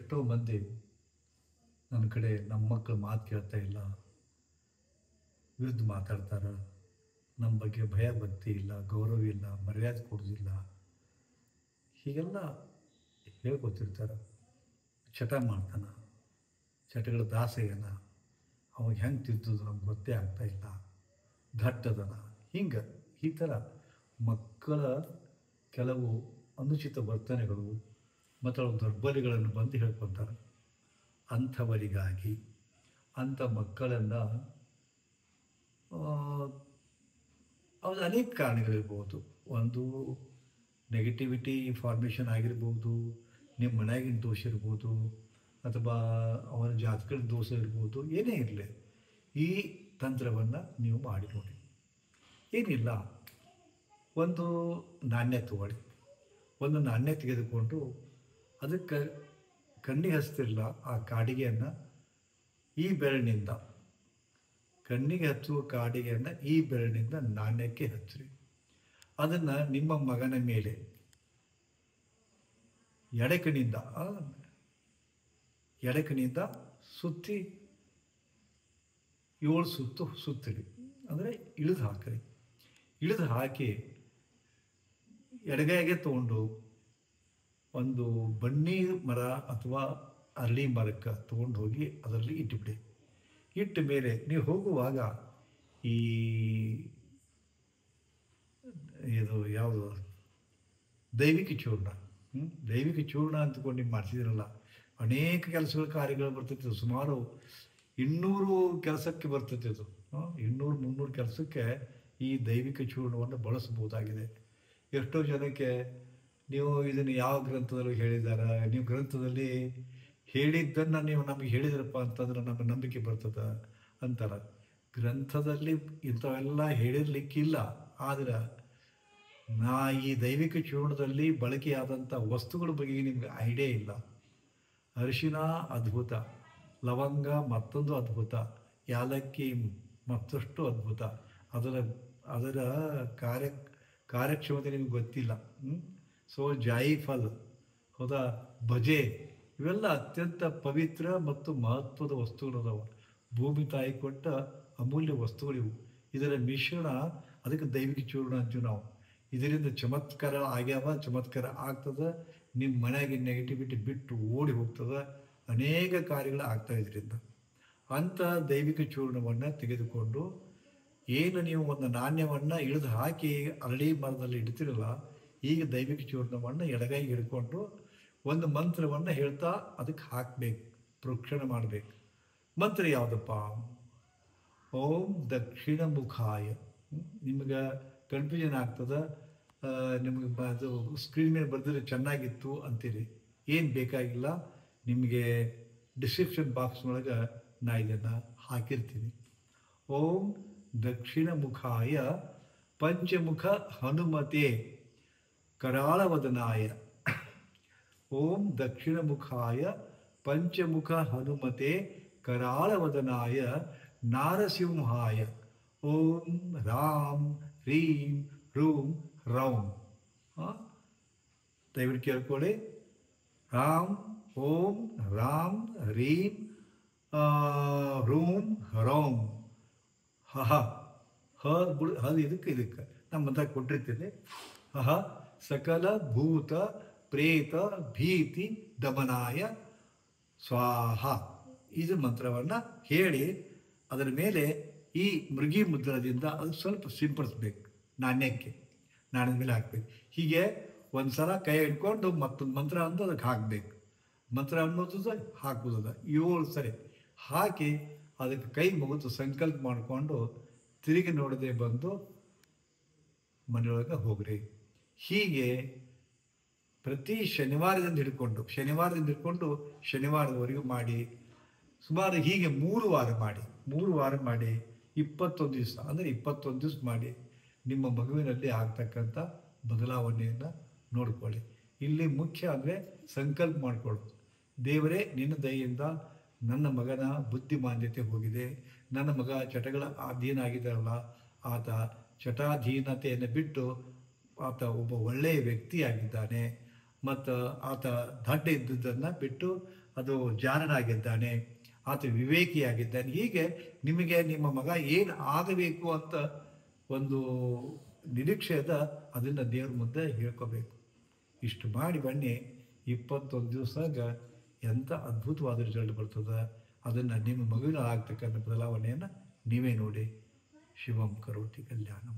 ಎಷ್ಟೋ ಮಂದಿ ನನ್ನ ಕಡೆ ನಮ್ಮ ಮಕ್ಕಳು ಮಾತು ಕೇಳ್ತಾ ಇಲ್ಲ, ವಿರುದ್ಧ ಮಾತಾಡ್ತಾರೆ, ನಮ್ಮ ಬಗ್ಗೆ ಭಯ ಭಕ್ತಿ ಇಲ್ಲ, ಗೌರವ ಇಲ್ಲ, ಮರ್ಯಾದೆ ಕೊಡೋದಿಲ್ಲ, ಹೀಗೆಲ್ಲ ಹೇಳ್ಕೊತಿರ್ತಾರೆ. ಚಟ ಮಾಡ್ತಾನೆ, ಚಟಗಳ ದಾಸೆಯನ, ಅವಾಗ ಹೆಂಗೆ ತಿದ್ದೋದು ನಮ್ಗೆ ಗೊತ್ತೇ ಆಗ್ತಾಯಿಲ್ಲ, ಘಟ್ಟದನ, ಹಿಂಗೆ ಈ ಥರ ಮಕ್ಕಳ ಕೆಲವು ಅನುಚಿತ ವರ್ತನೆಗಳು ಮತ್ತು ಅವ್ರ ದೌರ್ಬಲ್ಯಗಳನ್ನು ಬಂದು ಹೇಳ್ಕೊತಾರೆ. ಅಂಥವರಿಗಾಗಿ ಅಂಥ ಮಕ್ಕಳನ್ನು ಅವ್ರು ಅನೇಕ ಕಾರಣಗಳಿರ್ಬೋದು. ಒಂದು ನೆಗೆಟಿವಿಟಿ ಫಾರ್ಮೇಷನ್ ಆಗಿರ್ಬೋದು, ನಿಮ್ಮ ಮನೆಯಾಗಿನ ದೋಷ ಇರ್ಬೋದು, ಅಥವಾ ಅವನ ಜಾತಕದ ದೋಷ ಇರ್ಬೋದು, ಏನೇ ಇರಲಿ ಈ ತಂತ್ರವನ್ನು ನೀವು ಮಾಡಿ ನೋಡಿ. ಏನಿಲ್ಲ, ಒಂದು ನಾಣ್ಯ ತಗೊಳ್ಳಿ. ಒಂದು ನಾಣ್ಯ ತೆಗೆದುಕೊಂಡು ಅದಕ್ಕೆ ಕಣ್ಣಿಗೆ ಹಚ್ತಿರಲ್ಲ ಆ ಕಾಡಿಗೆಯನ್ನು ಈ ಬೆರಳಿನಿಂದ, ಕಣ್ಣಿಗೆ ಹಚ್ಚುವ ಕಾಡಿಗೆಯನ್ನು ಈ ಬೆರಳಿನಿಂದ ನಾಣ್ಯಕ್ಕೆ ಹಚ್ಚಿರಿ. ಅದನ್ನು ನಿಮ್ಮ ಮಗನ ಮೇಲೆ ಎಡಕಣಿಂದ ಸುತ್ತಿ 7 ಸುತ್ತು ಸುತ್ತಿರಿ, ಅಂದರೆ ಇಳಿದು ಹಾಕಿರಿ. ಇಳಿದು ಹಾಕಿ ಎಡಗೈಗೆ ತೊಗೊಂಡು ಒಂದು ಬನ್ನಿ ಮರ ಅಥವಾ ಅರಳಿ ಮರಕ್ಕೆ ತೊಗೊಂಡು ಹೋಗಿ ಅದರಲ್ಲಿ ಇಟ್ಟುಬಿಡಿ. ಇಟ್ಟ ಮೇಲೆ ನೀವು ಹೋಗುವಾಗ ಇದು ಯಾವುದು ದೈವಿಕ ಚೂರ್ಣ, ದೈವಿಕ ಚೂರ್ಣ ಅಂತಕೊಂಡು ನೀವು ಮಾಡಿಸಿದಿರಲ್ಲ, ಅನೇಕ ಕೆಲಸಗಳ ಕಾರ್ಯಗಳು ಬರ್ತೈತೆ. ಸುಮಾರು 200 ಕೆಲಸಕ್ಕೆ ಬರ್ತೈತೆ ಅದು. 200-300 ಕೆಲಸಕ್ಕೆ ಈ ದೈವಿಕ ಚೂರ್ಣವನ್ನು ಬಳಸಬಹುದಾಗಿದೆ. ಎಷ್ಟೋ ಜನಕ್ಕೆ ನೀವು ಇದನ್ನು ಯಾವ ಗ್ರಂಥದಲ್ಲಿ ಹೇಳಿದ್ದಾರೆ, ನೀವು ಗ್ರಂಥದಲ್ಲಿ ಹೇಳಿದ್ದನ್ನು ನೀವು ನಮಗೆ ಹೇಳಿದ್ರಪ್ಪ ಅಂತಂದ್ರೆ ನಮಗೆ ನಂಬಿಕೆ ಬರ್ತದೆ ಅಂತಾರೆ. ಗ್ರಂಥದಲ್ಲಿ ಇಂಥವೆಲ್ಲ ಹೇಳಿರ್ಲಿಕ್ಕಿಲ್ಲ, ಆದರೆ ಈ ದೈವಿಕ ಚೂರ್ಣದಲ್ಲಿ ಬಳಕೆಯಾದಂಥ ವಸ್ತುಗಳ ಬಗ್ಗೆ ನಿಮ್ಗೆ ಐಡಿಯಾ ಇಲ್ಲ. ಅರಿಶಿನ ಅದ್ಭುತ, ಲವಂಗ ಮತ್ತೊಂದು ಅದ್ಭುತ, ಯಾಲಕ್ಕಿ ಮತ್ತಷ್ಟು ಅದ್ಭುತ. ಅದರ ಕಾರ್ಯಕ್ಷಮತೆ ನಿಮ್ಗೆ ಗೊತ್ತಿಲ್ಲ. ಸೊ ಜಾಯಿಫಲ್, ಹೌದಾ, ಭಜೆ, ಇವೆಲ್ಲ ಅತ್ಯಂತ ಪವಿತ್ರ ಮತ್ತು ಮಹತ್ವದ ವಸ್ತುಗಳದಾವ. ಭೂಮಿ ತಾಯಿ ಕೊಟ್ಟ ಅಮೂಲ್ಯ ವಸ್ತುಗಳಿವು. ಇದರ ಮಿಶ್ರಣ, ಅದಕ್ಕೆ ದೈವಿಕ ಚೂರ್ಣ ಅಂತೀವಿ ನಾವು. ಇದರಿಂದ ಚಮತ್ಕಾರ ಆಗ್ಯಾವ, ಚಮತ್ಕಾರ ಆಗ್ತದೆ. ನಿಮ್ಮ ಮನೆಯಾಗಿ ನೆಗೆಟಿವಿಟಿ ಬಿಟ್ಟು ಓಡಿ ಹೋಗ್ತದೆ. ಅನೇಕ ಕಾರ್ಯಗಳು ಆಗ್ತಾ ಇದರಿಂದ. ಅಂಥ ದೈವಿಕ ಚೂರ್ಣವನ್ನು ತೆಗೆದುಕೊಂಡು ಏನು ನೀವು ಒಂದು ನಾಣ್ಯವನ್ನು ಇಳಿದು ಹಾಕಿ ಅರಳಿ ಮರದಲ್ಲಿ ಇಡ್ತಿರಲ್ಲ, ಈಗ ದೈವಿಕ ಚೂರ್ಣವನ್ನು ಎಡಗೈಗೆ ಹಿಡ್ಕೊಂಡು ಒಂದು ಮಂತ್ರವನ್ನು ಹೇಳ್ತಾ ಅದಕ್ಕೆ ಹಾಕಬೇಕು, ಪ್ರೋಕ್ಷಣೆ ಮಾಡಬೇಕು. ಮಂತ್ರ ಯಾವುದಪ್ಪ? ಓಂ ದಕ್ಷಿಣ ಮುಖಾಯ. ನಿಮಗೆ ಕನ್ಫ್ಯೂಷನ್ ಆಗ್ತದೆ, ನಿಮಗೆ ಅದು ಸ್ಕ್ರೀನ್ ಮೇಲೆ ಬರೆದ್ರೆ ಚೆನ್ನಾಗಿತ್ತು ಅಂತೀರಿ. ಏನು ಬೇಕಾಗಿಲ್ಲ, ನಿಮಗೆ ಡಿಸ್ಕ್ರಿಪ್ಷನ್ ಬಾಕ್ಸ್ನೊಳಗೆ ನಾ ಇದನ್ನು ಹಾಕಿರ್ತೀನಿ. ಓಂ ದಕ್ಷಿಣ ಮುಖಾಯ ಪಂಚಮುಖ ಹನುಮತೆ ಕರಾಳವದನಾಯ. ಓಂ ದಕ್ಷಿಣ ಮುಖಾಯ ಪಂಚಮುಖ ಹನುಮತೆ ಕರಾಳವದನಾಯ ನಾರಸಿಂಹಾಯ. ಓಂ ರಾಮ್ ರೀಂ ರೂಂ ರೌಂ. ದಯವಿಟ್ಟು ಕೇಳ್ಕೊಳ್ಳಿ. ಓಂ ರಾಮ್ ರೀಂ ರೂಂ ರೌಂ. ಇದಕ್ಕೆ ನಮ್ಮ ಮಂತ್ರ ಕೊಟ್ಟಿರ್ತೀನಿ. ಸಕಲ ಭೂತ ಪ್ರೇತ ಭೀತಿ ದಮನಾಯ ಸ್ವಾಹ. ಇದು ಮಂತ್ರವನ್ನು ಹೇಳಿ ಅದರ ಮೇಲೆ ಈ ಮೃಗಿ ಮುದ್ರದಿಂದ ಅದು ಸ್ವಲ್ಪ ಸಿಂಪಡಿಸ್ಬೇಕು. ನಾಣ್ಯದ ಮೇಲೆ ಹಾಕ್ಬೇಕು. ಹೀಗೆ ಒಂದು ಸಲ ಕೈ ಹಿಡ್ಕೊಂಡು ಮತ್ತೊಂದು ಮಂತ್ರ ಅಂತ ಅದಕ್ಕೆ ಹಾಕಬೇಕು. ಮಂತ್ರ ಅನ್ನೋದು ಹಾಕುವುದ 7 ಸರಿ ಹಾಕಿ ಅದಕ್ಕೆ ಕೈ ಮುಗಿದು ಸಂಕಲ್ಪ ಮಾಡಿಕೊಂಡು ತಿರುಗಿ ನೋಡದೆ ಬಂದು ಮನೆಯೊಳಗೆ ಹೋಗ್ರಿ. ಹೀಗೆ ಪ್ರತಿ ಶನಿವಾರದಿಂದ ಹಿಡ್ಕೊಂಡು ಶನಿವಾರದವರೆಗೂ ಮಾಡಿ. ಸುಮಾರು ಹೀಗೆ 3 ವಾರ ಮಾಡಿ. 21 ದಿವಸ, ಅಂದರೆ 21 ದಿವಸ ಮಾಡಿ. ನಿಮ್ಮ ಮಗುವಿನಲ್ಲಿ ಆಗ್ತಕ್ಕಂಥ ಬದಲಾವಣೆಯನ್ನು ನೋಡ್ಕೊಳ್ಳಿ. ಇಲ್ಲಿ ಮುಖ್ಯ ಅಂದರೆ ಸಂಕಲ್ಪ ಮಾಡಿಕೊಳ್ಳೋದು. ದೇವರೇ, ನಿನ್ನ ದಯೆಯಿಂದ ನನ್ನ ಮಗನ ಬುದ್ಧಿಮಾಂದ್ಯತೆ ಹೋಗಿದೆ. ನನ್ನ ಮಗ ಚಟಗಳ ಅಧೀನ ಆಗಿದ್ದಾರಲ್ಲ, ಆತ ಚಟಾಧೀನತೆಯನ್ನು ಬಿಟ್ಟು ಆತ ಒಬ್ಬ ಒಳ್ಳೆಯ ವ್ಯಕ್ತಿಯಾಗಿದ್ದಾನೆ. ಮತ್ತು ಆತ ದಡ್ಡ ಇದ್ದುದನ್ನು ಬಿಟ್ಟು ಅದು ಜಾಣನಾಗಿದ್ದಾನೆ, ಆತ ವಿವೇಕಿಯಾಗಿದ್ದಾನೆ. ಹೀಗೆ ನಿಮಗೆ ನಿಮ್ಮ ಮಗ ಏನು ಆಗಬೇಕು ಅಂತ ಒಂದು ನಿರೀಕ್ಷೆ ಅದ, ಅದನ್ನು ದೇವ್ರ ಮುಂದೆ ಹೇಳ್ಕೋಬೇಕು. ಇಷ್ಟು ಮಾಡಿ ಬನ್ನಿ, 21 ದಿವಸದಾಗ ಎಂಥ ಅದ್ಭುತವಾದ ರಿಸಲ್ಟ್ ಬರ್ತದೆ. ಅದನ್ನು ನಿಮ್ಮ ಮಗುವಿನ ಆಗ್ತಕ್ಕಂಥ ಬದಲಾವಣೆಯನ್ನು ನೀವೇ ನೋಡಿ. ಶಿವಂ ಕರೋತಿ ಕಲ್ಯಾಣಂ.